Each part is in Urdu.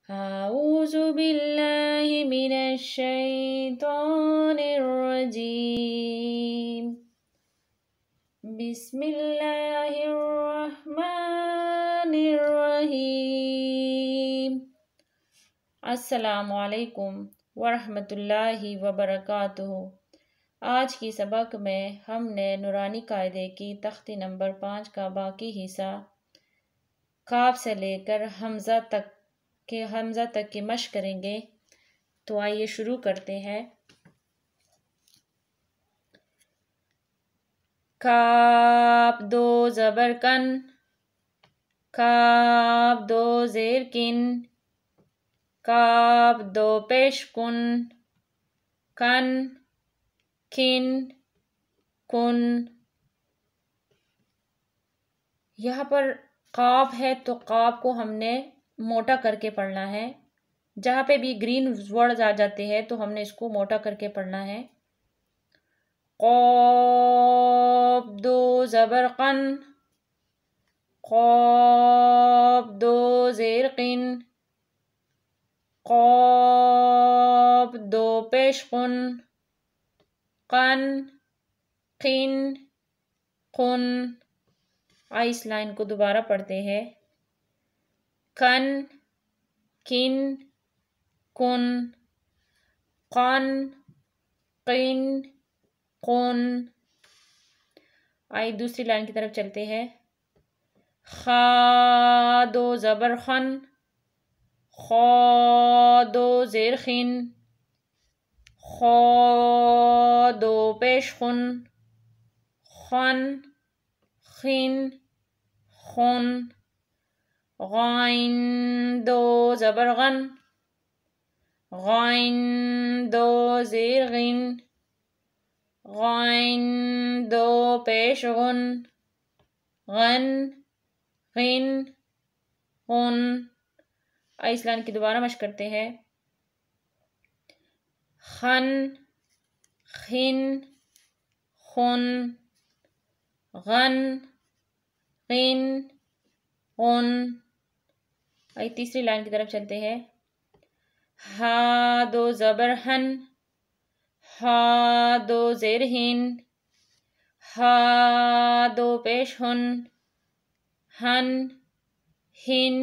اعوذ باللہ من الشیطان الرجیم بسم اللہ الرحمن الرحیم السلام علیکم ورحمۃ اللہ وبرکاتہ۔ آج کی سبق میں ہم نے نورانی قاعدے کی تختی نمبر 5 کا باقی حصہ کاف سے لے کر حمزہ تک کی مشق کریں گے، تو آئیے شروع کرتے ہیں۔ کاف دو زبر کن، کاف دو زیر کن، کاف دو پیش کن، کن کن کن۔ یہاں پر قاف ہے تو قاف کو ہم نے موٹا کر کے پڑھنا ہے۔ جہاں پہ بھی گرین ورڈز آ جاتے ہیں تو ہم نے اس کو موٹا کر کے پڑھنا ہے۔ قاف دو زبر قن، قاف دو زیر قن، قاف دو پیش قن، قن قن قن۔ آئیے اس لائن کو دوبارہ پڑھتے ہیں۔ کن کن کن، قن قن قن۔ آئیے دوسری لائن کی طرف چلتے ہیں۔ خا دو زبر خن، خا دو زیر خن، خا دو پیش خن، خن خن خن۔ غائن دو زبر غن، غائن دو زیر غن، غائن دو پیش غن، غن غن غن۔ اس لائن کی دوبارہ مشق کرتے ہیں۔ خن خن خن، غن غن غن۔ تیسری لائن کی طرف چلتے ہیں۔ ہا دو زبر ہن، ہا دو زیر ہن، ہا دو پیش ہن، ہن ہن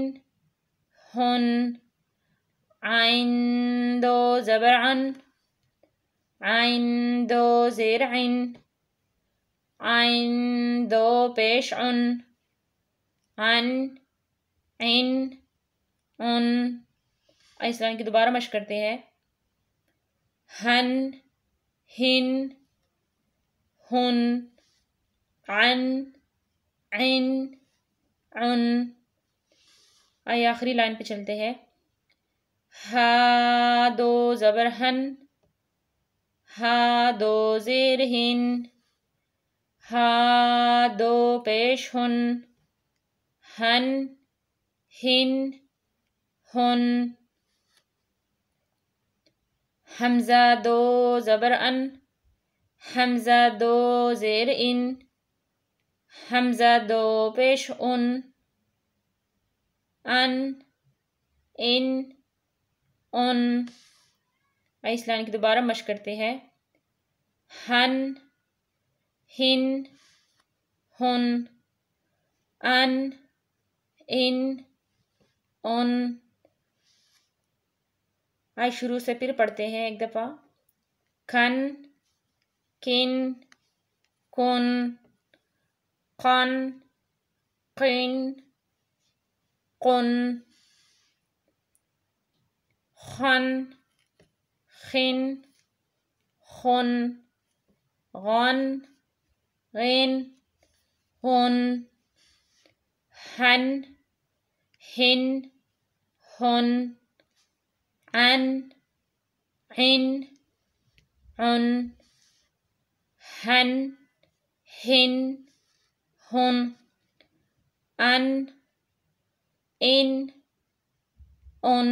ہن۔ عین دو زبر عن، عین دو زیر عن، عین دو پیش عن، عن عن عن۔ اس لائن کی دوبارہ مشق کرتے ہیں۔ ہن ہن ہن، عن عن عن۔ آئیے آخری لائن پہ چلتے ہیں۔ ہا دو زبر ہن، ہا دو زیر ہن، ہا دو پیش ہن، ہن ہن ہن۔ حمزہ دو زبر ان، حمزہ دو زیر ان، حمزہ دو پیش ان، ان ان ان۔ اس لائن کی دوبارہ مشق کرتے ہیں۔ ہن ہن ہن، ان ان ان۔ آئے شروع سے پھر پڑھتے ہیں ایک دفعہ۔ کھن کن کن، قن قن قن، خن خن خن، غن غن غن، ہن ہن ہن، عن عن عن، ہن ہن ہن، ان ان ان۔